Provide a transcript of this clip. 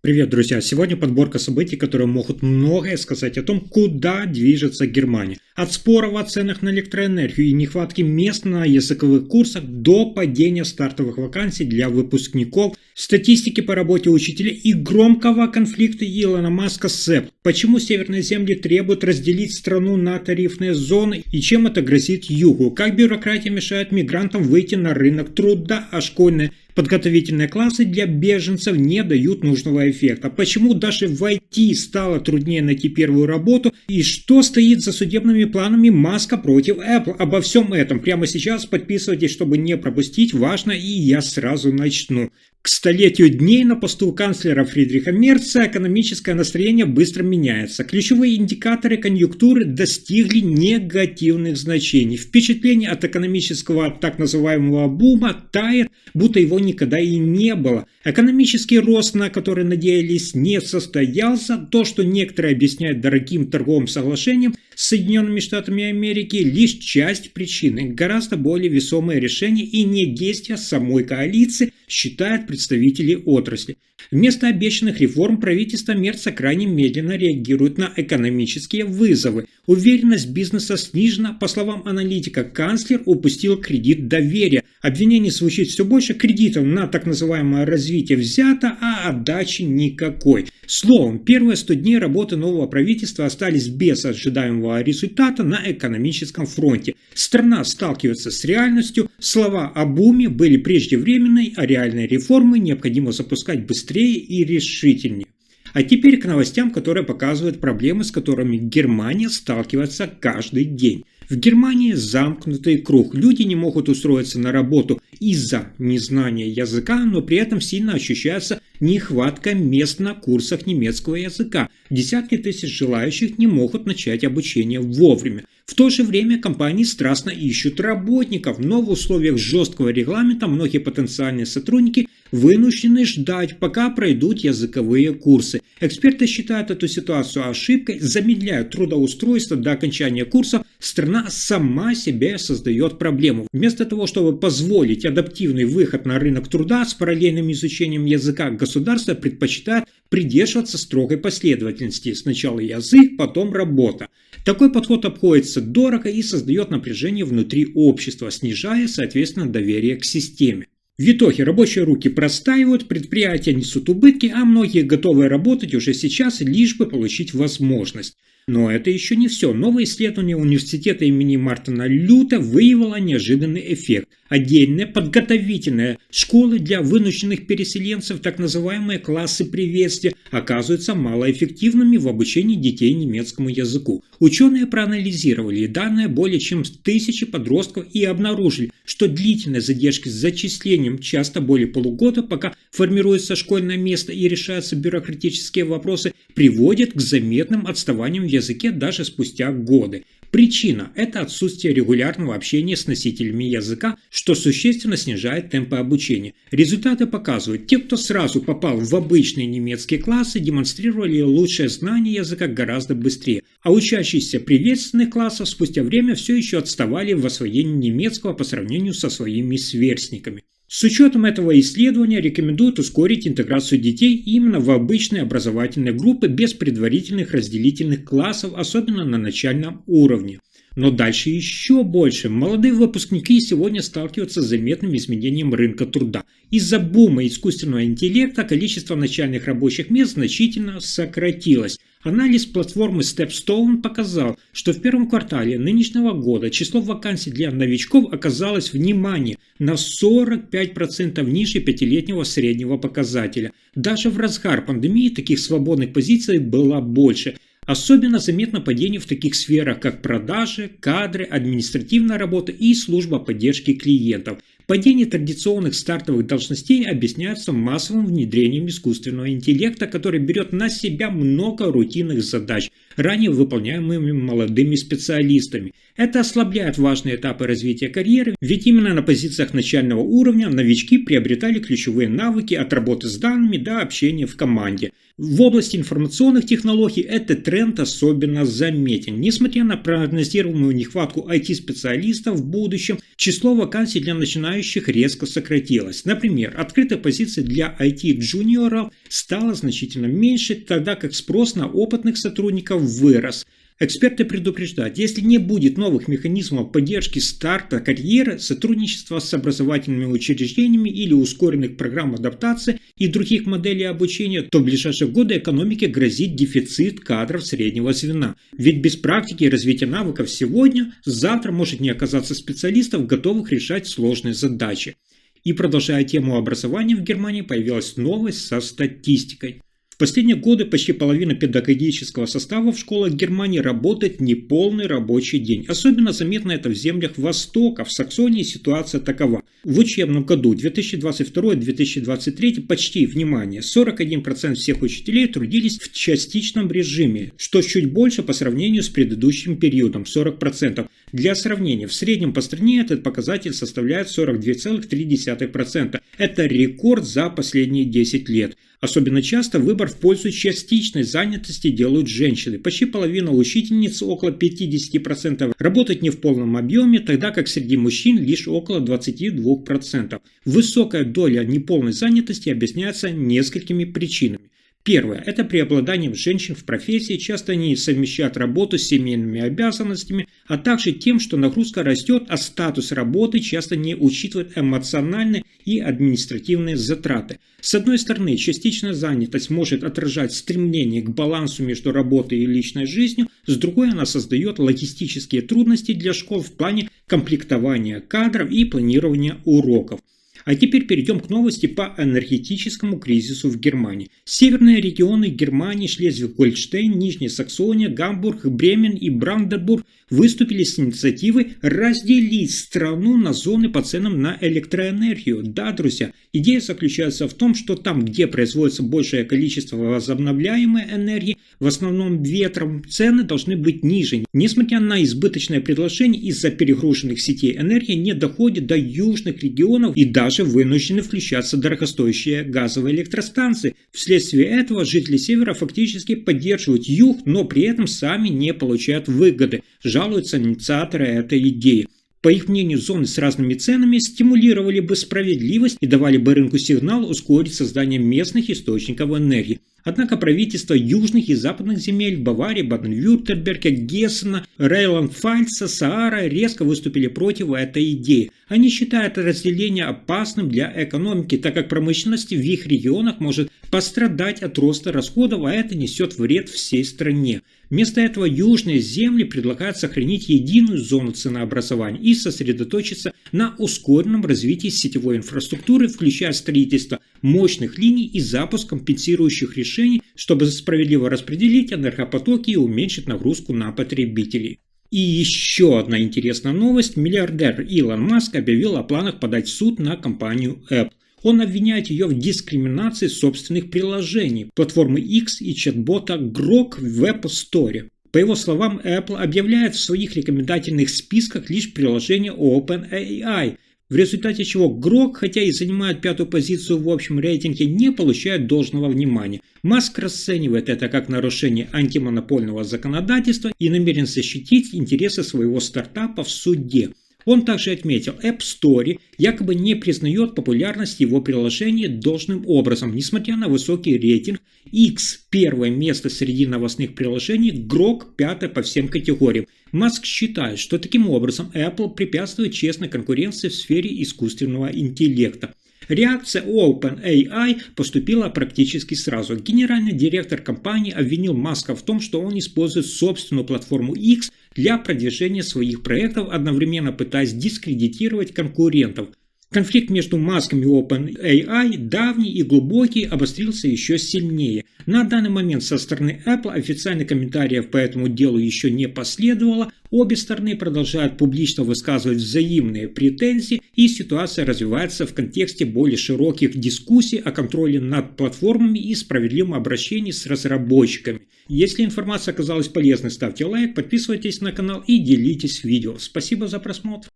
Привет, друзья! Сегодня подборка событий, которые могут многое сказать о том, куда движется Германия. От споров о ценах на электроэнергию и нехватки мест на языковых курсах до падения стартовых вакансий для выпускников, статистики по работе учителей и громкого конфликта Илона Маска с Apple. Почему северные земли требуют разделить страну на тарифные зоны и чем это грозит югу? Как бюрократия мешает мигрантам выйти на рынок труда, а школьные подготовительные классы для беженцев не дают нужного эффекта. Почему даже в IT стало труднее найти первую работу и что стоит за судебными планами Маска против Apple? Обо всем этом прямо сейчас подписывайтесь, чтобы не пропустить важно, и я сразу начну. К столетию дней на посту канцлера Фридриха Мерца экономическое настроение быстро меняется. Ключевые индикаторы конъюнктуры достигли негативных значений. Впечатление от экономического так называемого бума тает, будто его никогда и не было. Экономический рост, на который надеялись, не состоялся. То, что некоторые объясняют дорогим торговым соглашением с Соединенными Штатами Америки, лишь часть причины. Гораздо более весомое решение и не действия самой коалиции, считают представители отрасли. Вместо обещанных реформ правительство Мерца крайне медленно реагирует на экономические вызовы. Уверенность бизнеса снижена. По словам аналитика, канцлер упустил кредит доверия. Обвинений звучит все больше, кредитов на так называемое развитие взято, а отдачи никакой. Словом, первые 100 дней работы нового правительства остались без ожидаемого результата на экономическом фронте. Страна сталкивается с реальностью, слова о буме были преждевременной, а реальные реформы необходимо запускать быстрее и решительнее. А теперь к новостям, которые показывают проблемы, с которыми Германия сталкивается каждый день. В Германии замкнутый круг. Люди не могут устроиться на работу из-за незнания языка, но при этом сильно ощущается нехватка мест на курсах немецкого языка. Десятки тысяч желающих не могут начать обучение вовремя. В то же время компании страстно ищут работников, но в условиях жесткого регламента многие потенциальные сотрудники вынуждены ждать, пока пройдут языковые курсы. Эксперты считают эту ситуацию ошибкой, замедляют трудоустройство до окончания курсов, страна сама себе создает проблему. Вместо того, чтобы позволить адаптивный выход на рынок труда с параллельным изучением языка, государство предпочитает придерживаться строгой последовательности. Сначала язык, потом работа. Такой подход обходится дорого и создает напряжение внутри общества, снижая, соответственно, доверие к системе. В итоге рабочие руки простаивают, предприятия несут убытки, а многие готовы работать уже сейчас, лишь бы получить возможность. Но это еще не все. Новое исследование университета имени Мартина Люта выявило неожиданный эффект. Отдельные подготовительные школы для вынужденных переселенцев, так называемые классы приветствия, оказываются малоэффективными в обучении детей немецкому языку. Ученые проанализировали данные более чем 1000 подростков и обнаружили, что длительные задержки с зачислением, часто более полугода, пока формируется школьное место и решаются бюрократические вопросы, приводят к заметным отставаниям в языке даже спустя годы. Причина – это отсутствие регулярного общения с носителями языка, что существенно снижает темпы обучения. Результаты показывают, те, кто сразу попал в обычные немецкие классы, демонстрировали лучшее знание языка гораздо быстрее, а учащиеся приветственных классов спустя время все еще отставали в освоении немецкого по сравнению со своими сверстниками. С учетом этого исследования рекомендуют ускорить интеграцию детей именно в обычные образовательные группы без предварительных разделительных классов, особенно на начальном уровне. Но дальше еще больше. Молодые выпускники сегодня сталкиваются с заметным изменением рынка труда. Из-за бума искусственного интеллекта количество начальных рабочих мест значительно сократилось. Анализ платформы StepStone показал, что в первом квартале нынешнего года число вакансий для новичков оказалось, внимание, на 45% ниже пятилетнего среднего показателя. Даже в разгар пандемии таких свободных позиций было больше. Особенно заметно падение в таких сферах, как продажи, кадры, административная работа и служба поддержки клиентов. Падение традиционных стартовых должностей объясняется массовым внедрением искусственного интеллекта, который берет на себя много рутинных задач, ранее выполняемыми молодыми специалистами. Это ослабляет важные этапы развития карьеры, ведь именно на позициях начального уровня новички приобретали ключевые навыки от работы с данными до общения в команде. В области информационных технологий этот тренд особенно заметен. Несмотря на прогнозируемую нехватку IT-специалистов в будущем, число вакансий для начинающих резко сократилось. Например, открытых позиций для IT-джуниоров стало значительно меньше, тогда как спрос на опытных сотрудников вырос. Эксперты предупреждают, если не будет новых механизмов поддержки старта карьеры, сотрудничества с образовательными учреждениями или ускоренных программ адаптации и других моделей обучения, то в ближайшие годы экономике грозит дефицит кадров среднего звена. Ведь без практики и развития навыков сегодня, завтра может не оказаться специалистов, готовых решать сложные задачи. И продолжая тему образования, в Германии появилась новость со статистикой. В последние годы почти половина педагогического состава в школах Германии работает неполный рабочий день. Особенно заметно это в землях Востока. В Саксонии ситуация такова. В учебном году 2022-2023 почти, внимание, 41% всех учителей трудились в частичном режиме, что чуть больше по сравнению с предыдущим периодом, 40%. Для сравнения, в среднем по стране этот показатель составляет 42,3%. Это рекорд за последние 10 лет. Особенно часто выбор в пользу частичной занятости делают женщины. Почти половина учительниц, около 50%, работают не в полном объеме, тогда как среди мужчин лишь около 22%. Высокая доля неполной занятости объясняется несколькими причинами. Первое – это преобладанием женщин в профессии, часто они совмещают работу с семейными обязанностями, а также тем, что нагрузка растет, а статус работы часто не учитывает эмоциональные и административные затраты. С одной стороны, частичная занятость может отражать стремление к балансу между работой и личной жизнью, с другой она создает логистические трудности для школ в плане комплектования кадров и планирования уроков. А теперь перейдем к новости по энергетическому кризису в Германии. Северные регионы Германии, Шлезвиг-Гольштейн, Нижняя Саксония, Гамбург, Бремен и Бранденбург выступили с инициативой разделить страну на зоны по ценам на электроэнергию. Да, друзья, идея заключается в том, что там, где производится большее количество возобновляемой энергии, в основном ветром, цены должны быть ниже. Несмотря на избыточное предложение, из-за перегруженных сетей энергии не доходит до южных регионов и даже вынуждены включаться дорогостоящие газовые электростанции. Вследствие этого жители севера фактически поддерживают юг, но при этом сами не получают выгоды, жалуются инициаторы этой идеи. По их мнению, зоны с разными ценами стимулировали бы справедливость и давали бы рынку сигнал ускорить создание местных источников энергии. Однако правительства южных и западных земель Баварии, Баден-Вюртемберга, Гессена, Рейнланд-Пфальца, Саара резко выступили против этой идеи. Они считают разделение опасным для экономики, так как промышленность в их регионах может пострадать от роста расходов, а это несет вред всей стране. Вместо этого южные земли предлагают сохранить единую зону ценообразования и сосредоточиться на ускоренном развитии сетевой инфраструктуры, включая строительство мощных линий и запуск компенсирующих решений, чтобы справедливо распределить энергопотоки и уменьшить нагрузку на потребителей. И еще одна интересная новость. Миллиардер Илон Маск объявил о планах подать в суд на компанию Apple. Он обвиняет ее в дискриминации собственных приложений, платформы X и чат-бота Grok в App Store. По его словам, Apple объявляет в своих рекомендательных списках лишь приложение OpenAI, в результате чего Grok, хотя и занимает 5-ю позицию в общем рейтинге, не получает должного внимания. Маск расценивает это как нарушение антимонопольного законодательства и намерен защитить интересы своего стартапа в суде. Он также отметил, App Store якобы не признает популярность его приложения должным образом. Несмотря на высокий рейтинг, X – первое место среди новостных приложений, Grok – 5-е по всем категориям. Маск считает, что таким образом Apple препятствует честной конкуренции в сфере искусственного интеллекта. Реакция OpenAI поступила практически сразу. Генеральный директор компании обвинил Маска в том, что он использует собственную платформу X для продвижения своих проектов, одновременно пытаясь дискредитировать конкурентов. Конфликт между Маском и OpenAI, давний и глубокий, обострился еще сильнее. На данный момент со стороны Apple официальных комментариев по этому делу еще не последовало. Обе стороны продолжают публично высказывать взаимные претензии, и ситуация развивается в контексте более широких дискуссий о контроле над платформами и справедливом обращении с разработчиками. Если информация оказалась полезной, ставьте лайк, подписывайтесь на канал и делитесь видео. Спасибо за просмотр.